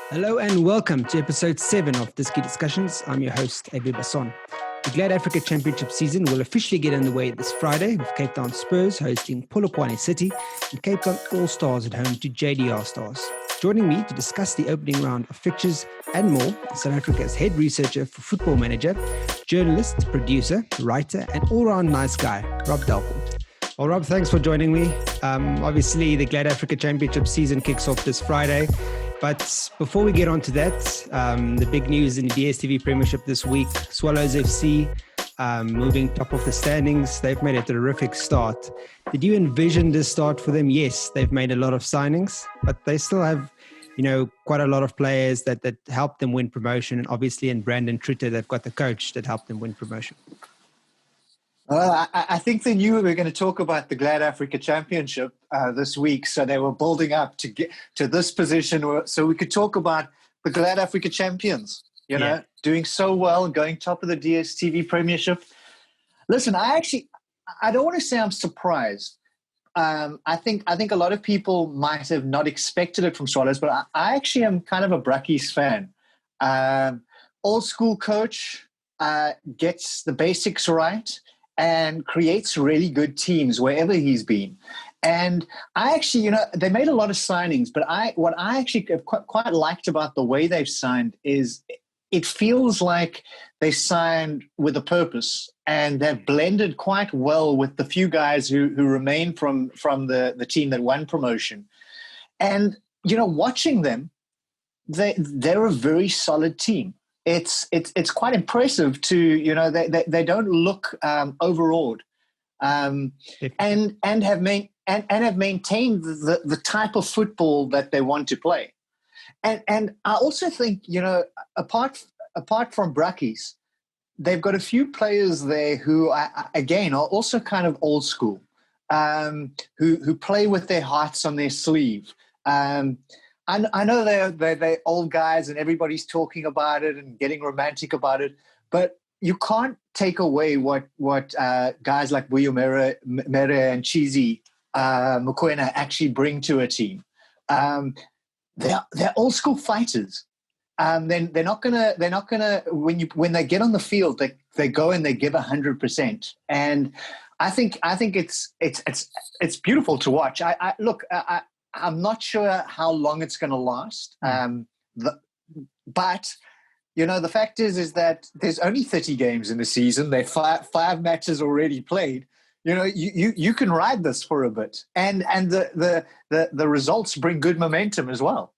Hello and welcome to episode 7 of Disky Discussions. I'm your host, Basson. The GladAfrica Championship season will officially get underway this Friday with Cape Town Spurs hosting Polokwane City and Cape Town All-Stars at home to JDR Stars. Joining me to discuss the opening round of fixtures and more is South Africa's head researcher for Football Manager, journalist, producer, writer and all-round nice guy, Rob Delport. Well, Rob, thanks for joining me. Obviously, the GladAfrica Championship season kicks off this Friday. But before we get on to that, the big news in the DStv Premiership this week, Swallows FC moving top of the standings. They've made a terrific start. Did you envision this start for them? Yes, they've made a lot of signings, but they still have, quite a lot of players that helped them win promotion. And obviously in Brandon Tritter, they've got the coach that helped them win promotion. Well, I think they knew we were going to talk about the GladAfrica Championship this week, so they were building up to get to this position so we could talk about the GladAfrica champions, doing so well, going top of the DStv Premiership. Listen, I don't want to say I'm surprised. I think a lot of people might have not expected it from Swallows, but I actually am kind of a Brackies fan. Old school coach gets the basics right and creates really good teams wherever he's been. And I actually, they made a lot of signings, but what I actually quite liked about the way they've signed is it feels like they signed with a purpose and they've blended quite well with the few guys who remain from the team that won promotion. And, watching them, they're a very solid team. It's quite impressive to, they don't look overawed and have maintained the type of football that they want to play. And I also think, apart from Brackies, they've got a few players there who again are also kind of old school, who play with their hearts on their sleeve. I know they're old guys and everybody's talking about it and getting romantic about it, but you can't take away what guys like Buyo Mere and Cheesy Mokoena actually bring to a team. They're old school fighters. They're not gonna when they get on the field they go and they give 100%. And I think it's beautiful to watch. I'm not sure how long it's going to last. But, the fact is that there's only 30 games in the season. There are five matches already played. You can ride this for a bit. And the results bring good momentum as well.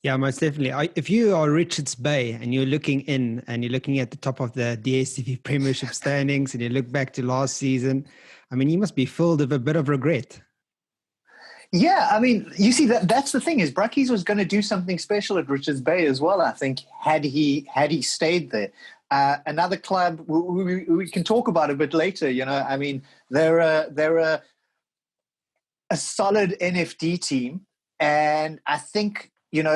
Yeah, most definitely. If you are Richards Bay and you're looking in and you're looking at the top of the DStv Premiership standings and you look back to last season, you must be filled with a bit of regret. Yeah, you see that's the thing is Brackies was going to do something special at Richards Bay as well. I think had he stayed there, another club we can talk about a bit later. They're a solid NFD team, and I think it's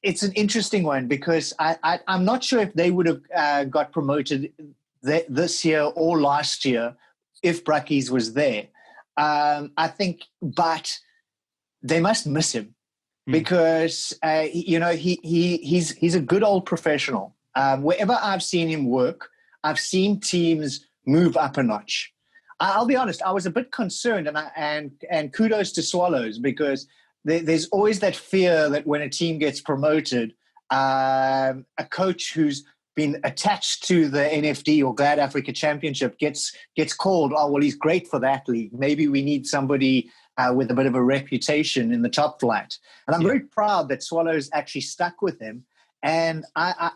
an interesting one because I'm not sure if they would have got promoted this year or last year if Brackies was there. I think, but they must miss him because he's a good old professional. Wherever I've seen him work, I've seen teams move up a notch. I'll be honest, I was a bit concerned, and kudos to Swallows because there's always that fear that when a team gets promoted, a coach who's been attached to the NFD or GladAfrica Championship gets called, oh, well, he's great for that league. Maybe we need somebody with a bit of a reputation in the top flight. And I'm very proud that Swallows actually stuck with him. And I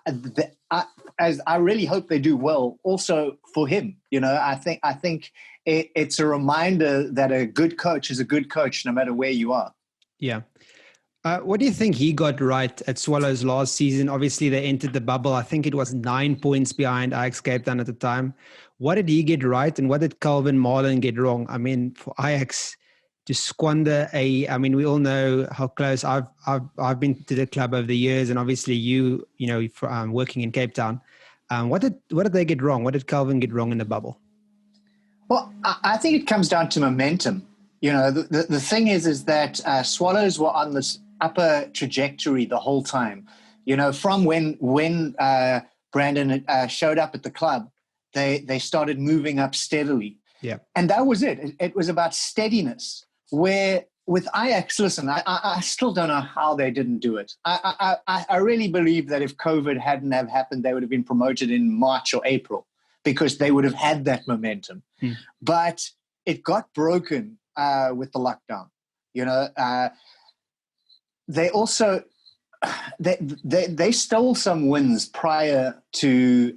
really hope they do well also for him. I think it's a reminder that a good coach is a good coach no matter where you are. Yeah. What do you think he got right at Swallows last season? Obviously, they entered the bubble. I think it was 9 points behind Ajax Cape Town at the time. What did he get right, and what did Calvin Marlin get wrong? For Ajax to squander we all know how close I've been to the club over the years, and obviously working in Cape Town. What did they get wrong? What did Calvin get wrong in the bubble? Well, I think it comes down to momentum. The thing is that Swallows were on this upper trajectory the whole time. From when Brandon showed up at the club, they started moving up steadily. Yeah. And that was it. It was about steadiness. Where with Ajax, listen, I still don't know how they didn't do it. I really believe that if COVID hadn't have happened, they would have been promoted in March or April because they would have had that momentum. But it got broken with the lockdown. They also they stole some wins prior to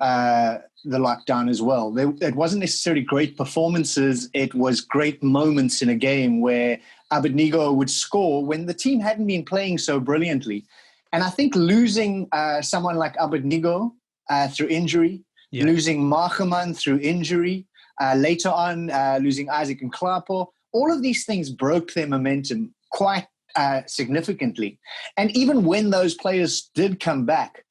the lockdown as well. It wasn't necessarily great performances. It was great moments in a game where Abednego would score when the team hadn't been playing so brilliantly. And I think losing someone like Abednego through injury, losing Margeman through injury, later on losing Isaac and Klapo, all of these things broke their momentum quite significantly. And even when those players did come back,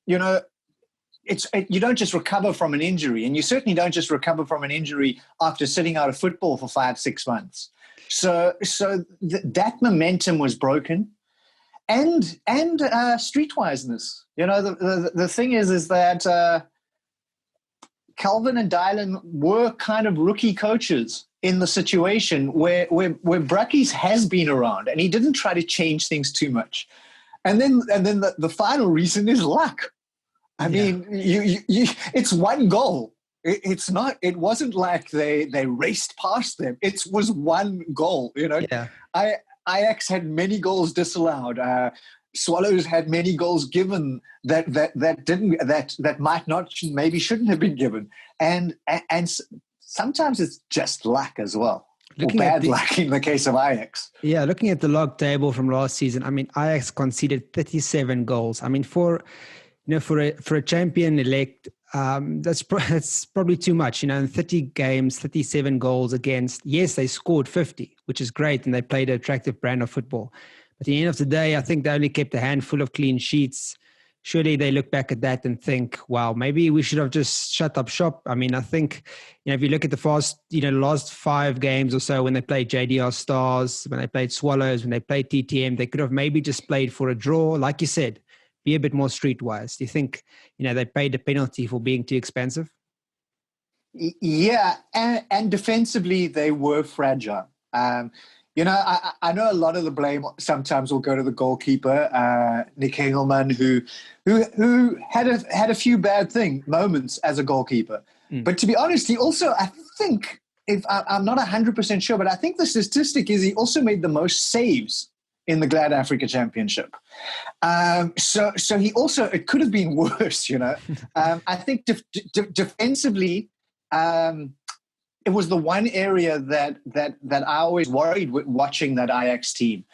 you don't just recover from an injury, and you certainly don't just recover from an injury after sitting out of football for 5-6 months. So that momentum was broken, and streetwiseness. The thing is that Calvin and Dylan were kind of rookie coaches in the situation where Brackies has been around, and he didn't try to change things too much. And then the final reason is luck. I mean, it's one goal. It wasn't like they raced past them. It was one goal. Ajax had many goals disallowed. Swallows had many goals given that might not, maybe shouldn't have been given. And sometimes it's just luck as well. Bad luck in the case of Ajax. Yeah, looking at the log table from last season, I mean, Ajax conceded 37 goals. I mean, for a champion elect, that's probably too much. In 30 games, 37 goals against. Yes, they scored 50, which is great, and they played an attractive brand of football. But at the end of the day, I think they only kept a handful of clean sheets. Surely they look back at that and think, wow, maybe we should have just shut up shop. I mean, I think, if you look at the last 5 games or so, when they played JDR Stars, when they played Swallows, when they played TTM, they could have maybe just played for a draw. Like you said, be a bit more streetwise. Do you think, they paid the penalty for being too expensive? Yeah, and defensively, they were fragile. I know a lot of the blame sometimes will go to the goalkeeper, Nick Hengelman, who had a few bad moments as a goalkeeper. But to be honest, he also, I think, if I'm not 100% sure, but I think the statistic is he also made the most saves in the GladAfrica Championship. So he also, it could have been worse, I think defensively, it was the one area that I always worried with watching that Ajax team,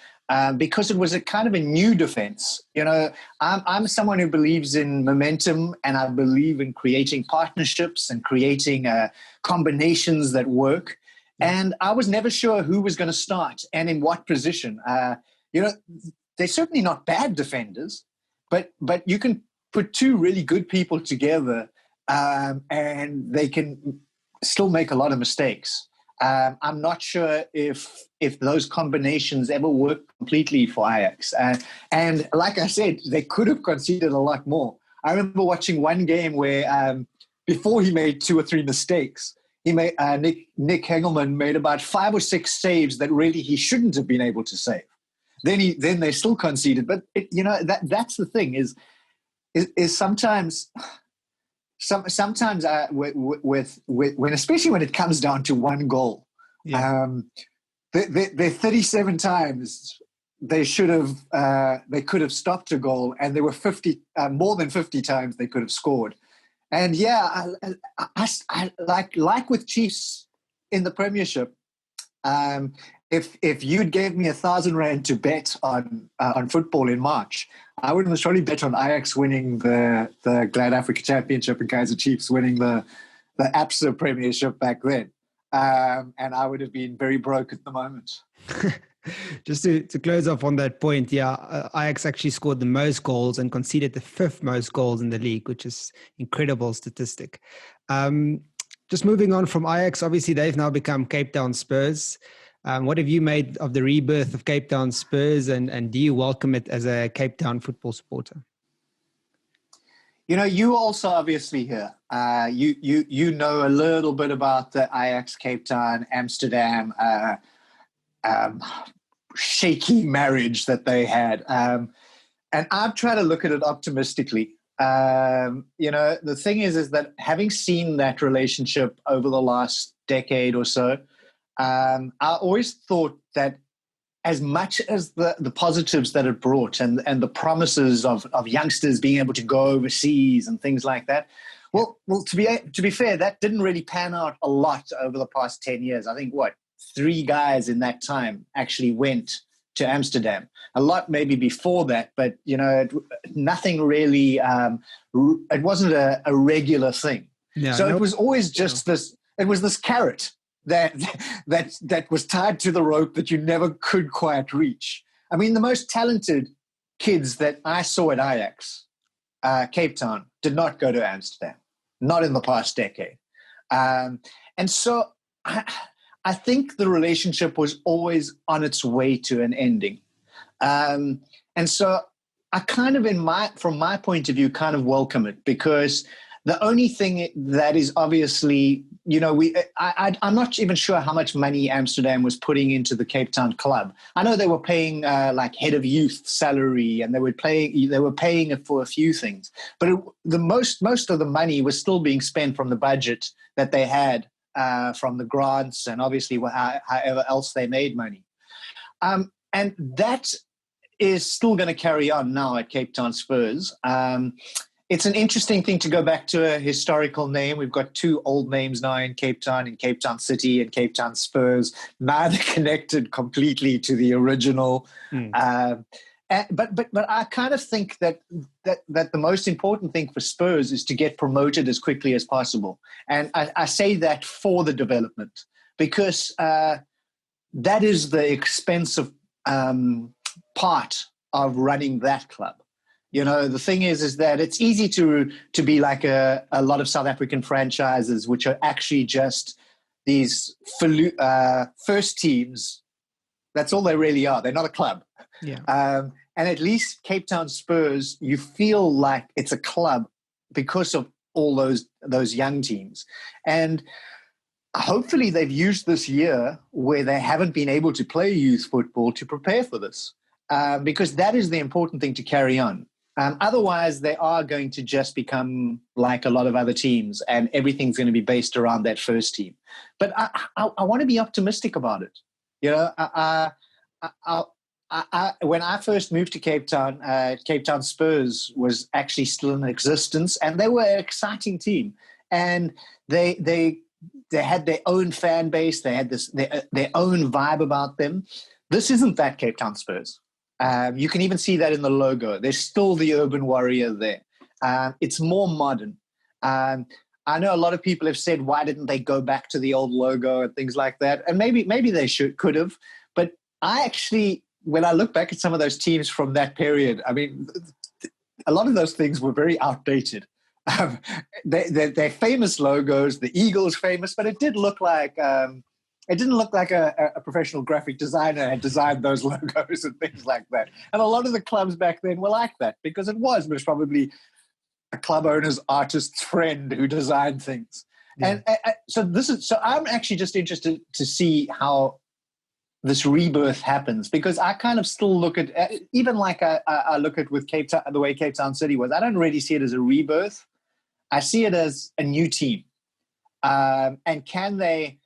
because it was a kind of a new defense. I'm someone who believes in momentum, and I believe in creating partnerships and creating combinations that work. And I was never sure who was going to start and in what position. They're certainly not bad defenders, but you can put 2 really good people together, and they can still make a lot of mistakes. I'm not sure if those combinations ever work completely for Ajax. And like I said, they could have conceded a lot more. I remember watching one game where before he made 2 or 3 mistakes, he made Nick Hengelman made about 5 or 6 saves that really he shouldn't have been able to save. Then they still conceded. But that's the thing is sometimes. Sometimes when especially when it comes down to one goal, they're 37 times they could have stopped a goal, and there were more than 50 times they could have scored. And I like with Chiefs in the Premiership, if you'd gave me 1,000 rand to bet on football in March, I would have surely bet on Ajax winning the GladAfrica Championship and Kaizer Chiefs winning the ABSA Premiership back then. And I would have been very broke at the moment. Just to close off on that point, Ajax actually scored the most goals and conceded the 5th most goals in the league, which is incredible statistic. Just moving on from Ajax, obviously they've now become Cape Town Spurs. What have you made of the rebirth of Cape Town Spurs, and do you welcome it as a Cape Town football supporter? You know, you also obviously here. You know a little bit about the Ajax Cape Town Amsterdam shaky marriage that they had, and I've tried to look at it optimistically. You know, the thing is that having seen that relationship over the last decade or so, I always thought that as much as the positives that it brought and the promises of youngsters being able to go overseas and things like that, well, to be fair, that didn't really pan out a lot over the past 10 years. I think 3 guys in that time actually went to Amsterdam. A lot maybe before that, but you know, nothing really. It wasn't a regular thing. It was always just this. It was this carrot that was tied to the rope that you never could quite reach. I mean, the most talented kids that I saw at Ajax, Cape Town, did not go to Amsterdam, not in the past decade. And so I think the relationship was always on its way to an ending. And so I kind of, from my point of view, kind of welcome it, because the only thing that is obviously, you know, I'm not even sure how much money Amsterdam was putting into the Cape Town club. I know they were paying like head of youth salary, and they were paying it for a few things. But most of the money was still being spent from the budget that they had from the grants, and obviously however else they made money. And that is still going to carry on now at Cape Town Spurs. It's an interesting thing to go back to a historical name. We've got 2 old names now in Cape Town City and Cape Town Spurs, neither connected completely to the original. But I kind of think that the most important thing for Spurs is to get promoted as quickly as possible. And I say that for the development, because that is the expensive part of running that club. You know, the thing is that it's easy to be like a lot of South African franchises, which are actually just these first teams. That's all they really are. They're not a club. Yeah. And at least Cape Town Spurs, you feel like it's a club because of all those young teams. And hopefully they've used this year where they haven't been able to play youth football to prepare for this, because that is the important thing to carry on. Otherwise, they are going to just become like a lot of other teams, and everything's going to be based around that first team. But I want to be optimistic about it. You know, when I first moved to Cape Town Spurs was actually still in existence, and they were an exciting team. And they had their own fan base. They had their own vibe about them. This isn't that Cape Town Spurs. You can even see that in the logo. There's still the urban warrior there. It's more modern. I know a lot of people have said, why didn't they go back to the old logo and things like that? And maybe they could have. But I actually, when I look back at some of those teams from that period, I mean, a lot of those things were very outdated. They're famous logos. The Eagle's famous, but it did look like it didn't look like a professional graphic designer had designed those logos and things like that. And a lot of the clubs back then were like that, because it was probably a club owner's artist's friend who designed things. Yeah. And so I'm actually just interested to see how this rebirth happens, because I kind of still look at, even like I look at with Cape Town, the way Cape Town City was, I don't really see it as a rebirth. I see it as a new team. And can they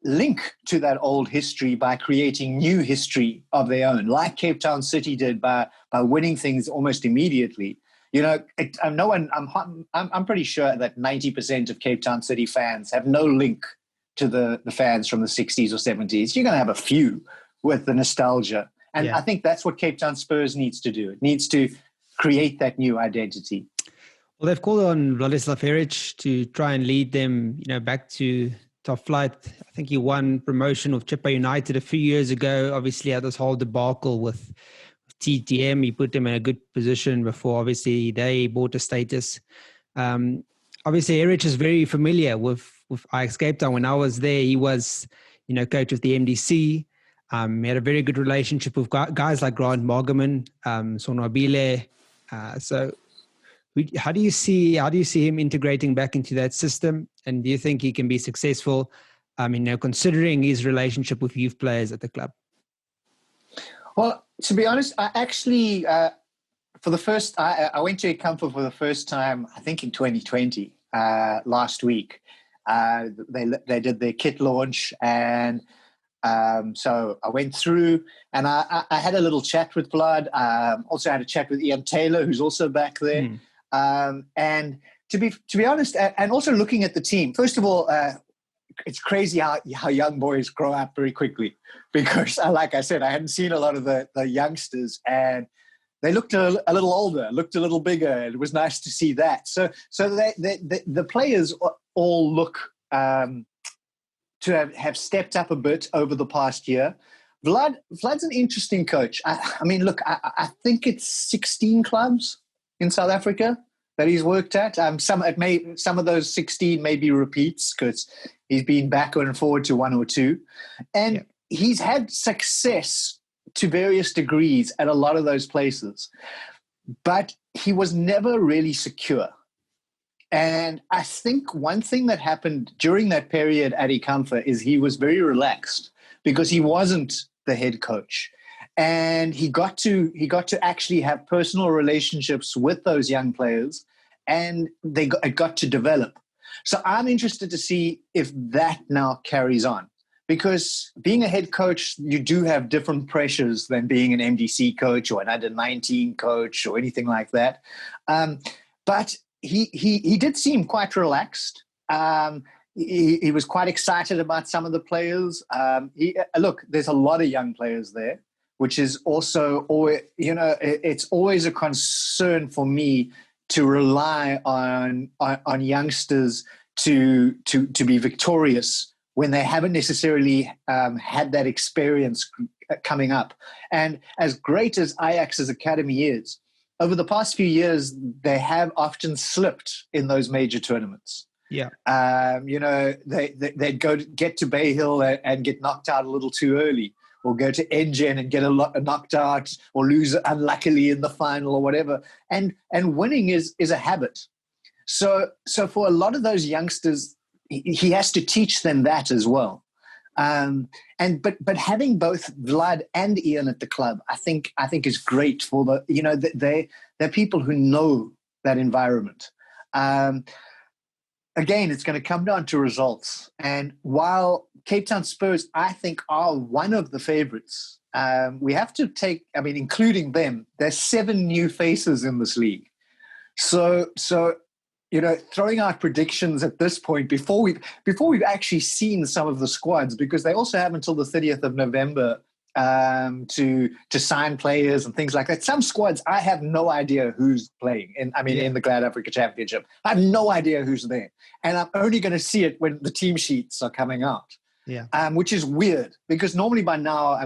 link to that old history by creating new history of their own, like Cape Town City did by winning things almost immediately? You know, I'm pretty sure that 90% of Cape Town City fans have no link to the fans from the 60s or 70s. You're going to have a few with the nostalgia. And I think that's what Cape Town Spurs needs to do. It needs to create that new identity. Well, they've called on Vladislav Eric to try and lead them, you know, back to top flight. I think he won promotion with Chippa United a few years ago. Obviously, had this whole debacle with TTM. He put them in a good position before, obviously, they bought a status. Obviously, Eric is very familiar with Ajax Cape Town. When I was there, he was coach of the MDC. He had a very good relationship with guys like Grant Margaman, Sonwabile. So how do you see him integrating back into that system? And do you think he can be successful, considering his relationship with youth players at the club? Well, to be honest, I actually, I went to Ekamfa for the first time, I think in 2020, last week. They did their kit launch, and so I went through, and I had a little chat with Vlad. Also had a chat with Ian Taylor, who's also back there. And to be honest, and also looking at the team, first of all, it's crazy how young boys grow up very quickly, because like I said, I hadn't seen a lot of the youngsters, and they looked a little older, looked a little bigger. It was nice to see that. So the players all look to have stepped up a bit over the past year. Vlad's an interesting coach. I mean, look, I think it's 16 clubs in South Africa that he's worked at. Some of those 16 may be repeats, because he's been back and forward to one or two. And he's had success to various degrees at a lot of those places. But he was never really secure. And I think one thing that happened during that period at Ekamfa is he was very relaxed, because he wasn't the head coach. And he got to actually have personal relationships with those young players, and it got to develop. So I'm interested to see if that now carries on, because being a head coach, you do have different pressures than being an MDC coach or an under-19 coach or anything like that. But he did seem quite relaxed. He was quite excited about some of the players. Look, there's a lot of young players there, which is also always, it's always a concern for me to rely on youngsters to be victorious when they haven't necessarily had that experience coming up. And as great as Ajax's academy is, over the past few years, they have often slipped in those major tournaments. Yeah. They'd get to Bay Hill and get knocked out a little too early, or go to Engen and get knocked out, or lose unluckily in the final or whatever. And winning is a habit. So for a lot of those youngsters, he has to teach them that as well. But having both Vlad and Ian at the club, I think is great for they're people who know that environment. Again, it's going to come down to results. And while Cape Town Spurs, I think, are one of the favorites, we have to including them, there's 7 new faces in this league. So throwing out predictions at this point before we've actually seen some of the squads, because they also have until the 30th of November to sign players and things like that. Some squads, I have no idea who's playing in the GladAfrica Championship. I have no idea who's there, and I'm only going to see it when the team sheets are coming out. Yeah. Which is weird, because normally by now,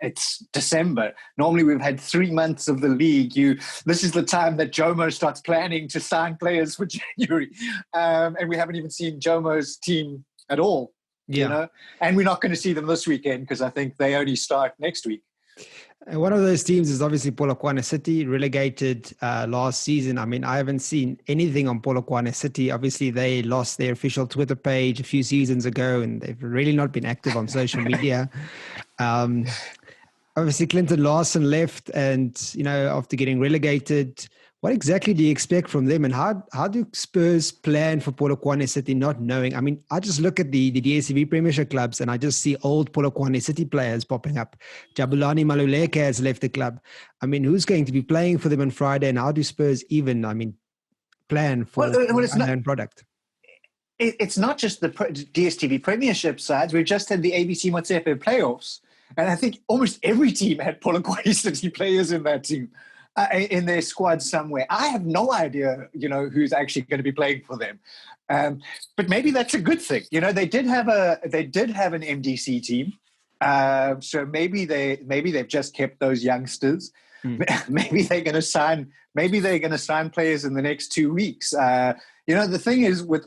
it's December. Normally we've had 3 months of the league. This is the time that Jomo starts planning to sign players for January. And we haven't even seen Jomo's team at all. Yeah. And we're not going to see them this weekend, because I think they only start next week. One of those teams is obviously Polokwane City, relegated last season. I haven't seen anything on Polokwane City. Obviously, they lost their official Twitter page a few seasons ago, and they've really not been active on social media. Obviously, Clinton Larson left, and after getting relegated. What exactly do you expect from them, and how do Spurs plan for Polokwane City not knowing? I just look at the DStv Premiership clubs, and I just see old Polokwane City players popping up. Jabulani Maluleke has left the club. Who's going to be playing for them on Friday, and how do Spurs even, plan for unknown product? It's not just the DStv Premiership sides. We've just had the ABC Motsepe playoffs, and I think almost every team had Polokwane City players in that team. In their squad somewhere. I have no idea, who's actually going to be playing for them. But maybe that's a good thing. They did have an MDC team. So maybe they've just kept those youngsters. Maybe they're going to sign players in the next 2 weeks. The thing is with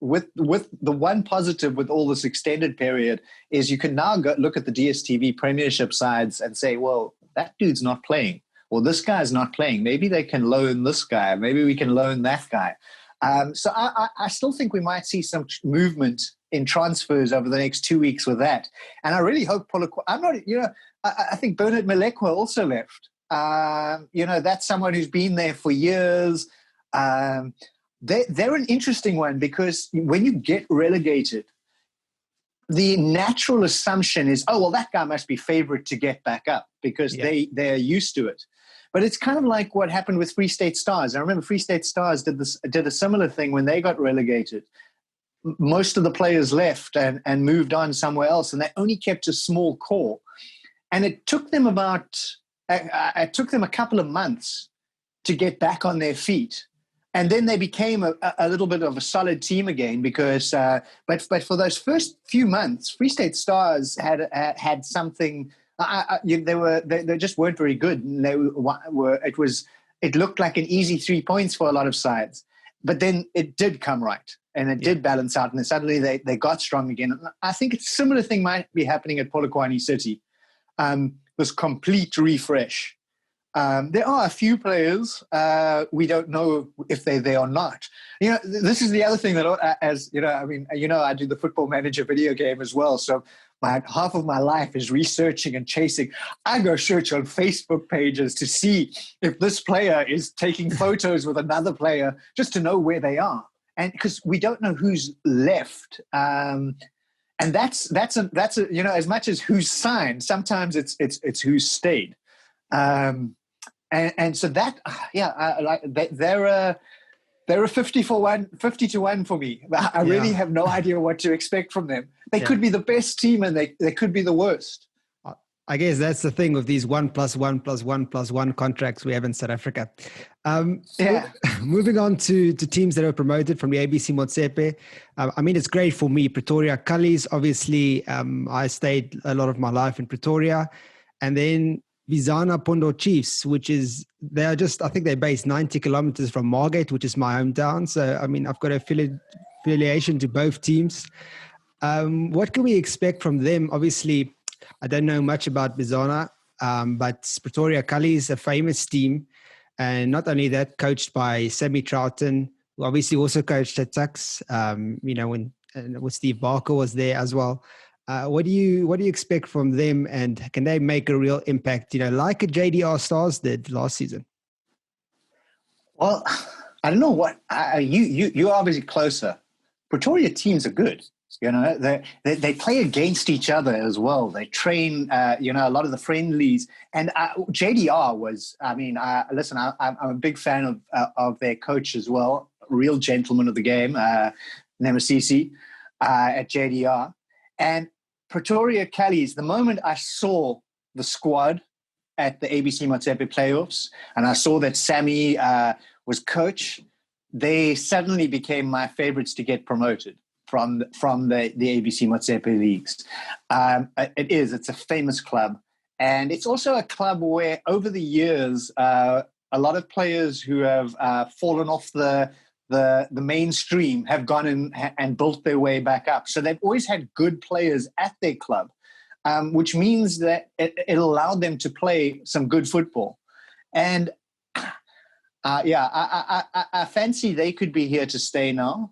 with the one positive with all this extended period is you can now go look at the DStv Premiership sides and say, well, that dude's not playing, or this guy's not playing. Maybe they can loan this guy. Maybe we can loan that guy. So I still think we might see some movement in transfers over the next 2 weeks with that. And I really hope I think Bernard Malekwa also left. That's someone who's been there for years. They're an interesting one because when you get relegated, the natural assumption is, oh, well, that guy must be favorite to get back up because they're used to it. But it's kind of like what happened with Free State Stars. I remember Free State Stars did a similar thing when they got relegated. Most of the players left and moved on somewhere else, and they only kept a small core. And it took them a couple of months to get back on their feet. And then they became a little bit of a solid team again because, but for those first few months, Free State Stars had something. They just weren't very good. And it looked like an easy 3 points for a lot of sides, but then it did come right and it did balance out, and then suddenly they got strong again. I think a similar thing might be happening at Polokwane City. This complete refresh. There are a few players we don't know if they're there or not. This is the other thing that, I do the Football Manager video game as well. So half of my life is researching and chasing. I go search on Facebook pages to see if this player is taking photos with another player just to know where they are, and because we don't know who's left. And that's as much as who's signed. Sometimes it's who's stayed. And so that, they're a 50 to 1 for me. I really have no idea what to expect from them. They could be the best team and they could be the worst. I guess that's the thing with these 1+1+1+1 contracts we have in South Africa. Moving on to teams that are promoted from the ABC Motsepe. It's great for me. Pretoria Cullies, obviously, I stayed a lot of my life in Pretoria. And then Bizana Pondo Chiefs, I think they're based 90 kilometers from Margate, which is my hometown. So, I've got affiliation to both teams. What can we expect from them? Obviously, I don't know much about Bizana, but Pretoria Cullies, a famous team. And not only that, coached by Sammy Troughton, who obviously also coached at Tuks, when Steve Barker was there as well. What do you expect from them, and can they make a real impact, like a JDR Stars did last season? Well, I don't know what you're obviously closer. Pretoria teams are good. They play against each other as well. They train, a lot of the friendlies. And JDR was, I'm a big fan of their coach as well. Real gentleman of the game, Nemasisi at JDR. And Pretoria Cullies, the moment I saw the squad at the ABC Motsepe playoffs and I saw that Sammy was coach, they suddenly became my favorites to get promoted from the ABC Motsepe leagues. It's a famous club. And it's also a club where over the years, a lot of players who have fallen off the mainstream have gone in and built their way back up. So they've always had good players at their club, which means that it allowed them to play some good football. And I fancy they could be here to stay now.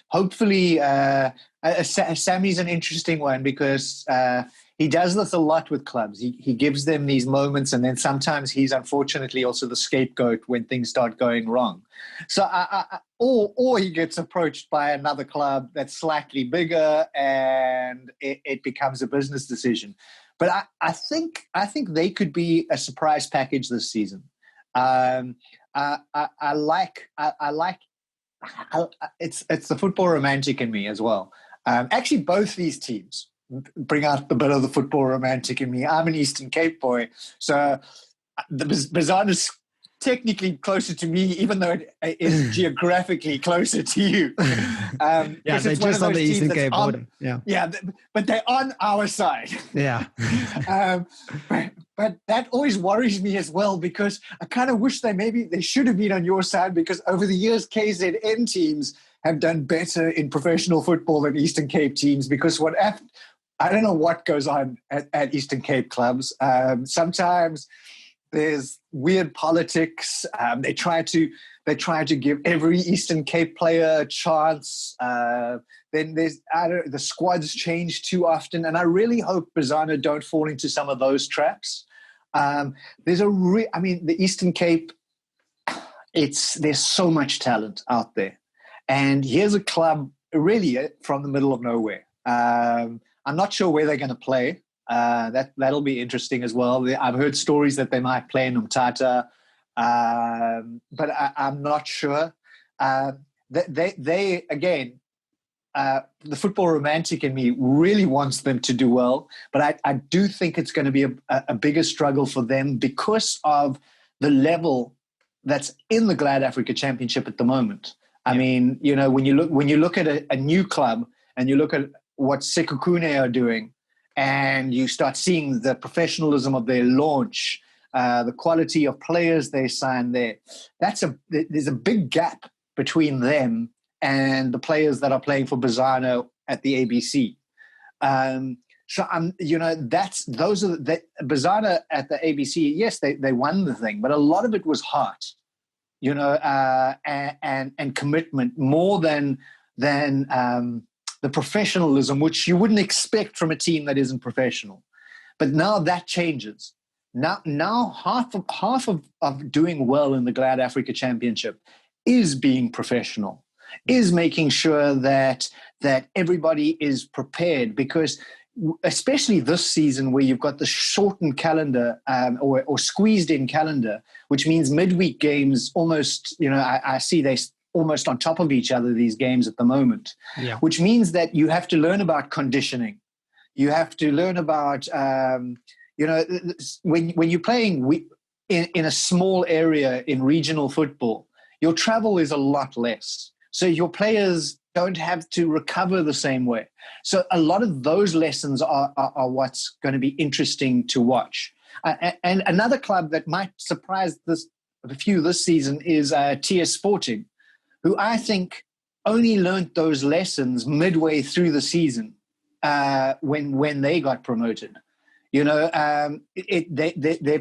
Hopefully, Sammy's an interesting one because he does this a lot with clubs. He gives them these moments, and then sometimes he's unfortunately also the scapegoat when things start going wrong. So, or he gets approached by another club that's slightly bigger, and it becomes a business decision. But I think they could be a surprise package this season. I like it's the football romantic in me as well. Actually, both these teams bring out the bit of the football romantic in me. I'm an Eastern Cape boy, so the Basson is technically closer to me, even though it is geographically closer to you. They're just on the Eastern Cape border. But they're on our side. Yeah. But that always worries me as well, because I kind of wish they should have been on your side, because over the years, KZN teams have done better in professional football than Eastern Cape teams, because I don't know what goes on at Eastern Cape clubs. Sometimes there's weird politics. They try to give every Eastern Cape player a chance. Then the squads change too often, and I really hope Basson don't fall into some of those traps. The Eastern Cape, there's so much talent out there, and here's a club really from the middle of nowhere. I'm not sure where they're going to play. That'll be interesting as well. I've heard stories that they might play in Umtata, but I'm not sure. They again, the football romantic in me really wants them to do well, but I do think it's going to be a bigger struggle for them because of the level that's in the GladAfrica Championship at the moment. I mean, when you look at a new club and you look at what Sekhukhune are doing, and you start seeing the professionalism of their launch, the quality of players they sign there, there's a big gap between them and the players that are playing for Basson at the ABC. Basson at the ABC. Yes, they won the thing, but a lot of it was heart, and commitment more than the professionalism, which you wouldn't expect from a team that isn't professional. But now that changes. Now half of doing well in the GladAfrica Championship is being professional, is making sure that everybody is prepared, because especially this season where you've got the shortened calendar or squeezed in calendar, which means midweek games almost, I see they almost on top of each other, these games at the moment, which means that you have to learn about conditioning. You have to learn about, when you're playing in a small area in regional football, your travel is a lot less. So your players don't have to recover the same way. So a lot of those lessons are what's going to be interesting to watch. And another club that might surprise a few this season is TS Sporting, who I think only learned those lessons midway through the season when they got promoted. Their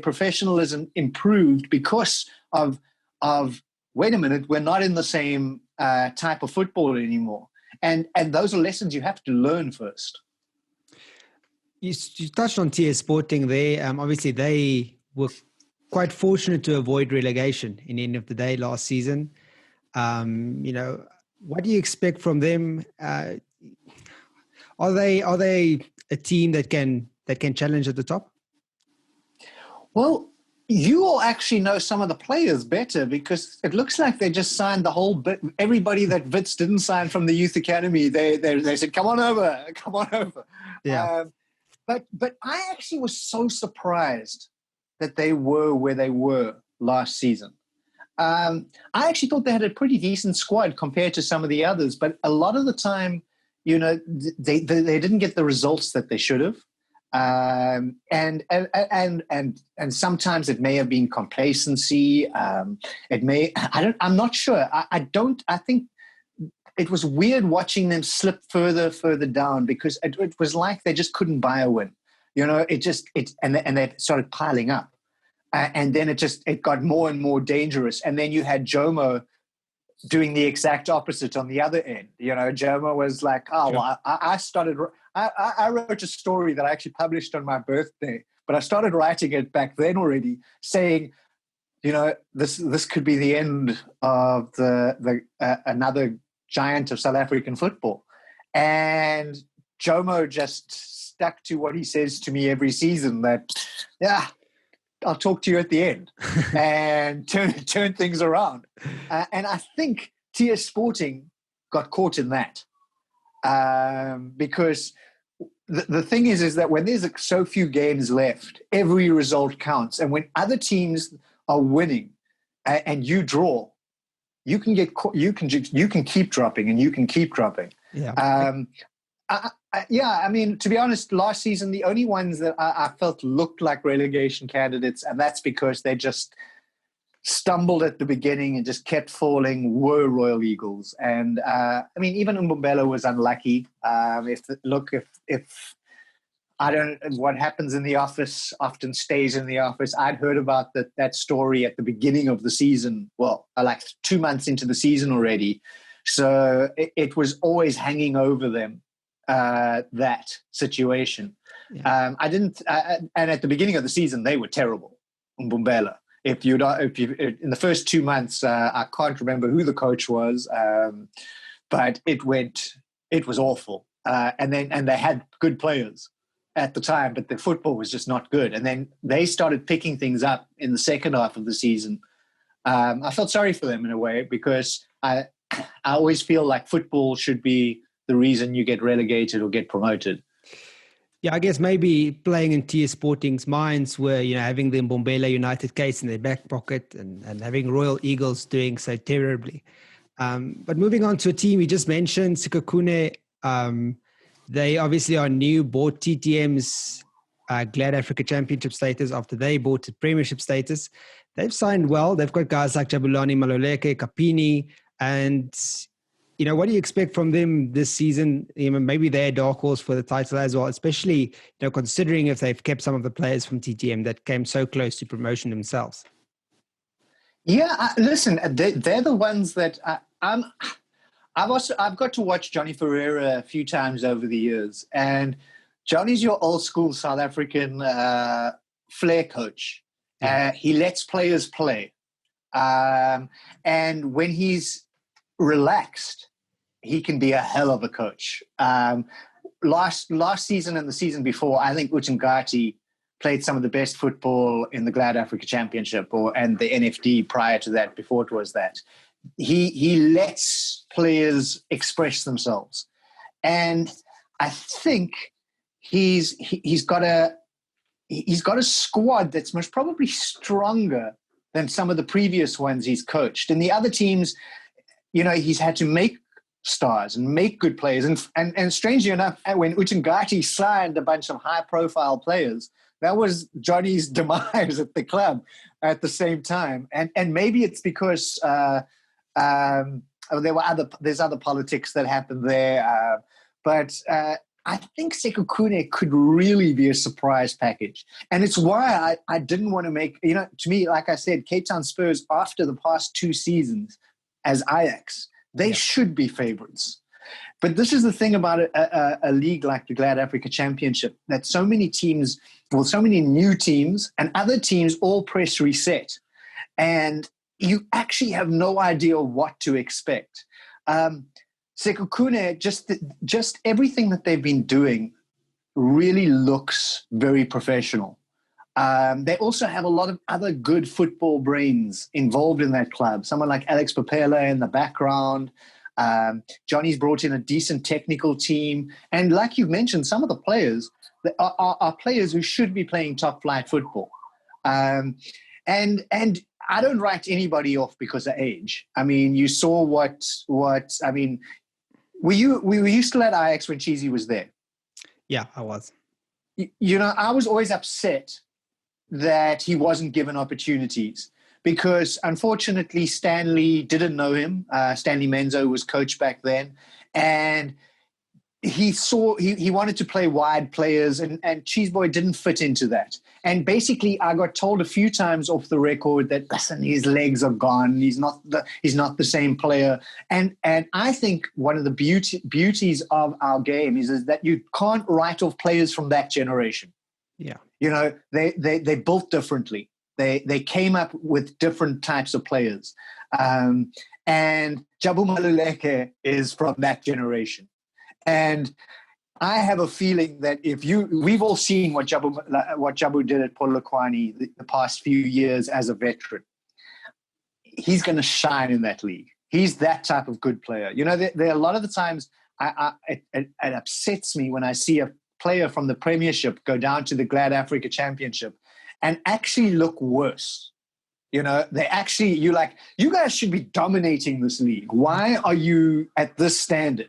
professionalism improved because of wait a minute, we're not in the same type of football anymore. And those are lessons you have to learn first. You touched on TS Sporting there. Obviously, they were quite fortunate to avoid relegation in the end of the day last season. What do you expect from them? Are they a team that can challenge at the top? Well, you all actually know some of the players better, because it looks like they just signed the whole bit. Everybody that Wits didn't sign from the youth academy, they said, come on over. Yeah. But I actually was so surprised that they were where they were last season. I actually thought they had a pretty decent squad compared to some of the others, but a lot of the time, they didn't get the results that they should have. And sometimes it may have been complacency. I'm not sure. I think it was weird watching them slip further down, because it was like they just couldn't buy a win. And they started piling up. And then it got more and more dangerous. And then you had Jomo doing the exact opposite on the other end. Jomo was like, I wrote a story that I actually published on my birthday, but I started writing it back then already, saying, this could be the end of the another giant of South African football. And Jomo just stuck to what he says to me every season, that, I'll talk to you at the end, and turn things around. And I think TS Sporting got caught in that, because the thing is that when there's so few games left, every result counts. And when other teams are winning and you draw, you can keep dropping, and you can keep dropping. Yeah. To be honest, last season, the only ones that I felt looked like relegation candidates, and that's because stumbled at the beginning and just kept falling were Royal Eagles. And even Mbombela was unlucky. If I don't, what happens in the office often stays in the office. I'd heard about that story at the beginning of the season. Well, like 2 months into the season already. So it was always hanging over them, that situation. Yeah. And at the beginning of the season, they were terrible, Mbombela. If you in the first 2 months, I can't remember who the coach was, but it was awful. And they had good players at the time, but the football was just not good. And then they started picking things up in the second half of the season. I felt sorry for them in a way, because I always feel like football should be the reason you get relegated or get promoted. Yeah, I guess maybe playing in TS Sporting's minds were, having the Mbombela United case in their back pocket and having Royal Eagles doing so terribly. But moving on to a team you just mentioned, Sekhukhune, they obviously are new, bought TTM's GladAfrica Championship status after they bought it Premiership status. They've signed well. They've got guys like Jabulani Maluleke, Kapini, and what do you expect from them this season? Maybe they're a dark horse for the title as well, especially considering if they've kept some of the players from TTM that came so close to promotion themselves. Yeah, listen, they're the ones that I've got to watch Johnny Ferreira a few times over the years, and Johnny's your old school South African flair coach. He lets players play, and when he's relaxed, he can be a hell of a coach. Last season and the season before, I think Uchengati played some of the best football in the GladAfrica Championship and the NFD prior to that, before it was that. He lets players express themselves. And I think he's got a squad that's most probably stronger than some of the previous ones he's coached. And the other teams, he's had to make stars and make good players. And strangely enough, when Uchengati signed a bunch of high-profile players, that was Johnny's demise at the club at the same time. And maybe it's because there's other politics that happened there. But I think Sekhukhune could really be a surprise package. And it's why I didn't want to make, to me, like I said, Cape Town Spurs, after the past 2 seasons as Ajax, they should be favorites. But this is the thing about a league like the GladAfrica Championship, that so many new teams and other teams all press reset. And you actually have no idea what to expect. Sekhukhune, just everything that they've been doing really looks very professional. They also have a lot of other good football brains involved in that club. Someone like Alex Papela in the background. Johnny's brought in a decent technical team. And like you've mentioned, some of the players are players who should be playing top-flight football. And I don't write anybody off because of age. I mean, you saw were you still at Ajax when Cheesy was there? Yeah, I was. I was always upset that he wasn't given opportunities, because unfortunately Stanley didn't know him. Stanley Menzo was coach back then, and he wanted to play wide players, and Cheeseboy didn't fit into that. And basically, I got told a few times off the record that, listen, his legs are gone. He's not the same player. And I think one of the beauties of our game is that you can't write off players from that generation. Yeah, they built differently. They came up with different types of players. And Jabu Maluleke is from that generation. And I have a feeling that we've all seen what Jabu did at Polokwane the past few years as a veteran. He's going to shine in that league. He's that type of good player. There are a lot of the times it upsets me when I see a player from the Premiership go down to the GladAfrica Championship and actually look worse. They actually, you're like, you guys should be dominating this league. Why are you at this standard?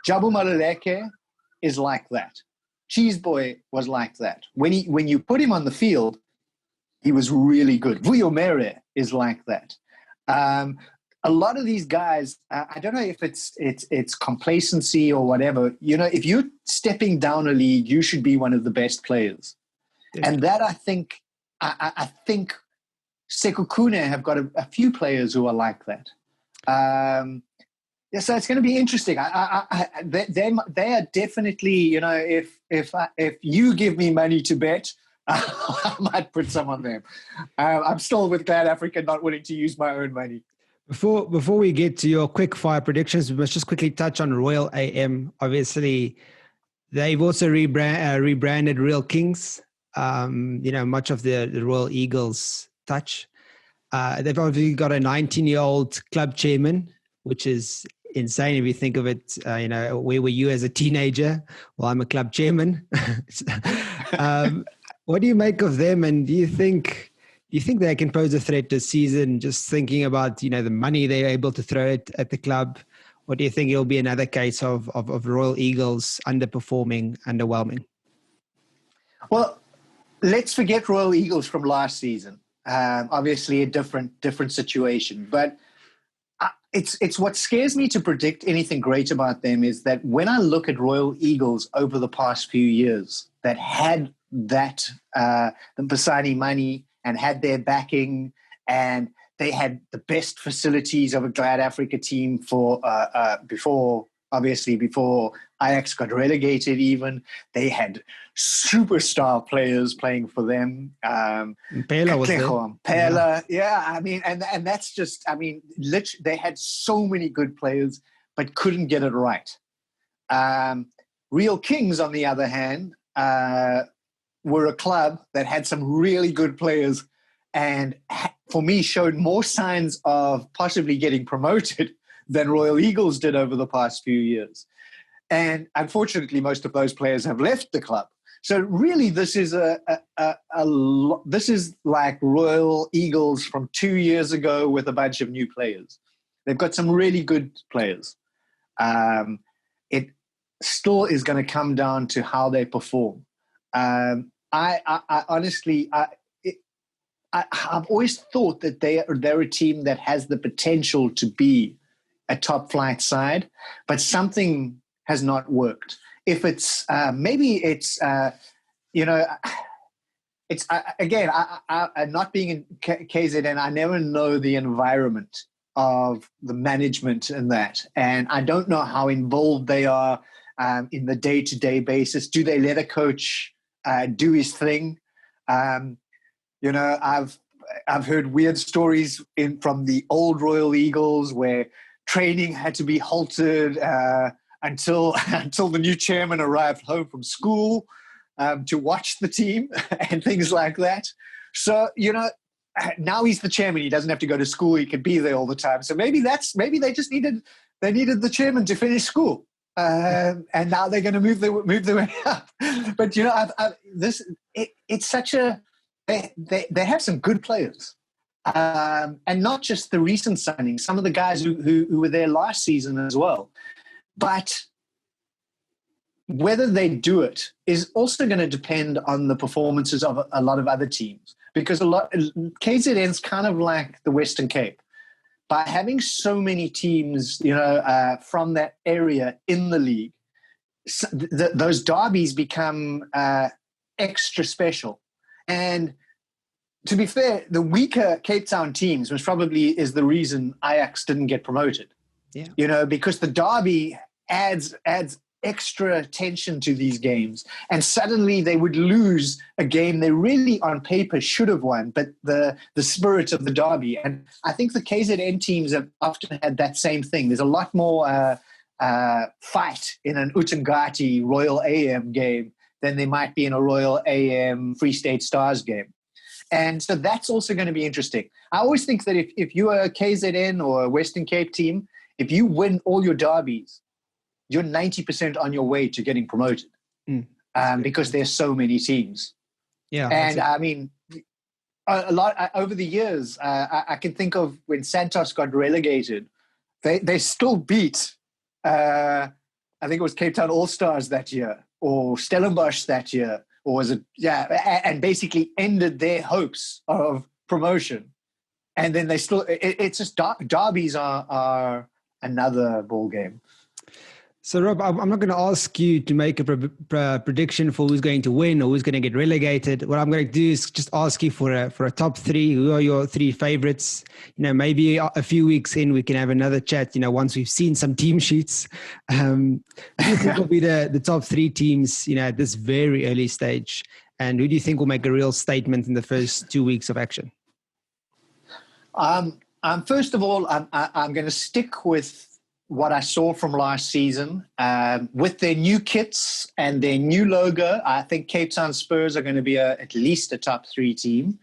Jabu Maluleke is like that. Cheeseboy was like that. When you put him on the field, He was really good. Vuyomere is like that. A lot of these guys, I don't know if it's complacency or whatever. You know, if you're stepping down a league, you should be one of the best players. And that I think Sekhukhune have got a few players who are like that. Yeah, so it's going to be interesting. They are definitely, you know, if you give me money to bet, I might put some on them. I'm still with GladAfrica, not willing to use my own money. Before we get to your quick fire predictions, we must just quickly touch on Royal AM. Obviously, they've also rebranded Real Kings. You know, much of the Royal Eagles touch. They've obviously got a 19-year-old club chairman, which is insane if you think of it. You know, where were you as a teenager? Well, I'm a club chairman. What do you make of them? And do you think they can pose a threat this season? Just thinking about, you know, the money they're able to throw at the club. Or do you think it'll be another case of Royal Eagles underperforming, underwhelming? Well, let's forget Royal Eagles from last season. Obviously a different situation, but it's what scares me to predict anything great about them is that when I look at Royal Eagles over the past few years that had that the Basson money and had their backing, and they had the best facilities of a GladAfrica team for before Ajax got relegated. Even they had superstar players playing for them. Pela was there. Pela, yeah. I mean, and that's just, I mean, literally, they had so many good players, but couldn't get it right. Real Kings, on the other hand, were a club that had some really good players, and for me showed more signs of possibly getting promoted than Royal Eagles did over the past few years. And unfortunately, most of those players have left the club. So really, this is this is like Royal Eagles from 2 years ago with a bunch of new players. They've got some really good players. It still is going to come down to how they perform. I honestly, I've always thought that they're a team that has the potential to be a top flight side, but something has not worked. If it's maybe it's you know, it's again, I not being in KZN, I never know the environment of the management and that, and I don't know how involved they are in the day-to-day basis. Do they let a coach do his thing? You know, I've heard weird stories from the old Royal Eagles where training had to be halted until the new chairman arrived home from school to watch the team and things like that. So, you know, now he's the chairman. He doesn't have to go to school. He can be there all the time. So maybe they just needed the chairman to finish school. And now they're going to move their way up. But, you know, it's such a, they have some good players. And not just the recent signings, some of the guys who were there last season as well. But whether they do it is also going to depend on the performances of a lot of other teams, because KZN's kind of like the Western Cape. By having so many teams, you know, from that area in the league, those derbies become extra special. And to be fair, the weaker Cape Town teams, which probably is the reason Ajax didn't get promoted. Yeah. You know, because the derby adds extra tension to these games, and suddenly they would lose a game they really on paper should have won, but the spirit of the derby. And I think the KZN teams have often had that same thing. There's a lot more fight in an Utangati Royal AM game than there might be in a Royal AM Free State Stars game. And so that's also going to be interesting. I always think that if you are a KZN or a Western Cape team, if you win all your derbies, you're 90% on your way to getting promoted because there's so many teams. Yeah. And I mean, a lot over the years, I can think of when Santos got relegated, they still beat, I think it was Cape Town All-Stars that year or Stellenbosch that year or was it? Yeah, and basically ended their hopes of promotion. And then they still, it's just derbies are another ball game. So, Rob, I'm not going to ask you to make a prediction for who's going to win or who's going to get relegated. What I'm going to do is just ask you for a top three. Who are your three favorites? Maybe a few weeks in, we can have another chat, once we've seen some team sheets. Who do you think will be the top three teams, at this very early stage? And who do you think will make a real statement in the first 2 weeks of action? First of all, I'm going to stick with what I saw from last season. With their new kits and their new logo, I think Cape Town Spurs are going to be at least a top three team.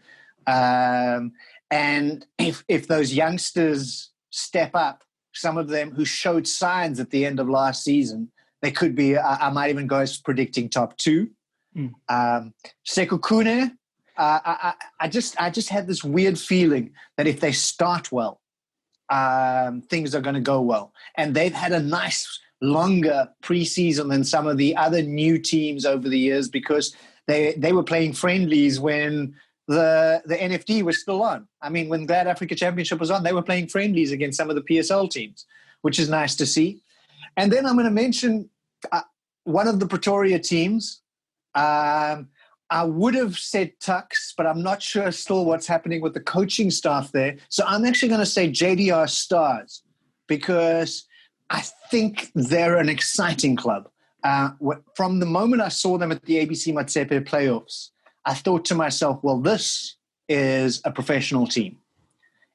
And if those youngsters step up, some of them who showed signs at the end of last season, they could be, I might even go as predicting top two. Sekhukhune, I just had this weird feeling that if they start well, things are going to go well. And they've had a nice, longer preseason than some of the other new teams over the years because they were playing friendlies when the NFD was still on. I mean, when GladAfrica Championship was on, they were playing friendlies against some of the PSL teams, which is nice to see. And then I'm going to mention one of the Pretoria teams. I would have said Tuks, but I'm not sure still what's happening with the coaching staff there. So I'm actually going to say JDR Stars because I think they're an exciting club. From the moment I saw them at the ABC Matsepe playoffs, I thought to myself, well, this is a professional team.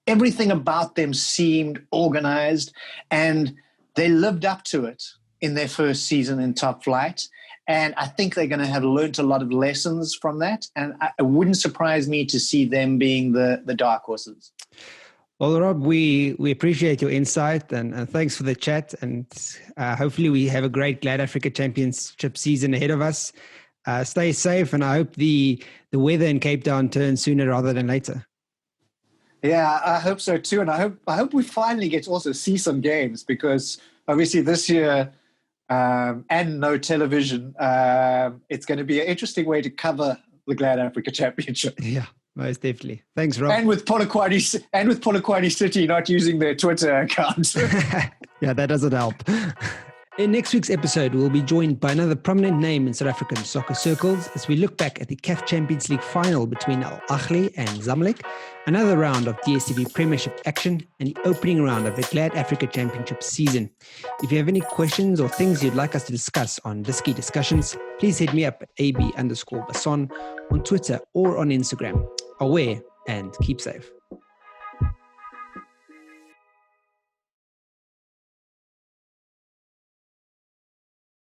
Everything about them seemed organized, and they lived up to it in their first season in top flight. And I think they're going to have learned a lot of lessons from that. And it wouldn't surprise me to see them being the dark horses. Well, Rob, we appreciate your insight and thanks for the chat. And hopefully we have a great GladAfrica Championship season ahead of us. Stay safe, and I hope the weather in Cape Town turns sooner rather than later. Yeah, I hope so too. And I hope we finally get to also see some games because obviously this year, and no television, it's going to be an interesting way to cover the GladAfrica Championship. Yeah, most definitely. Thanks, Rob. And with Polokwane City not using their Twitter account. Yeah, that doesn't help. In next week's episode, we'll be joined by another prominent name in South African soccer circles as we look back at the CAF Champions League final between Al Ahly and Zamalek, another round of DStv Premiership action, and the opening round of the GladAfrica Championship season. If you have any questions or things you'd like us to discuss on Disky Discussions, please hit me up at AB_Basson on Twitter or on Instagram. Aware and keep safe.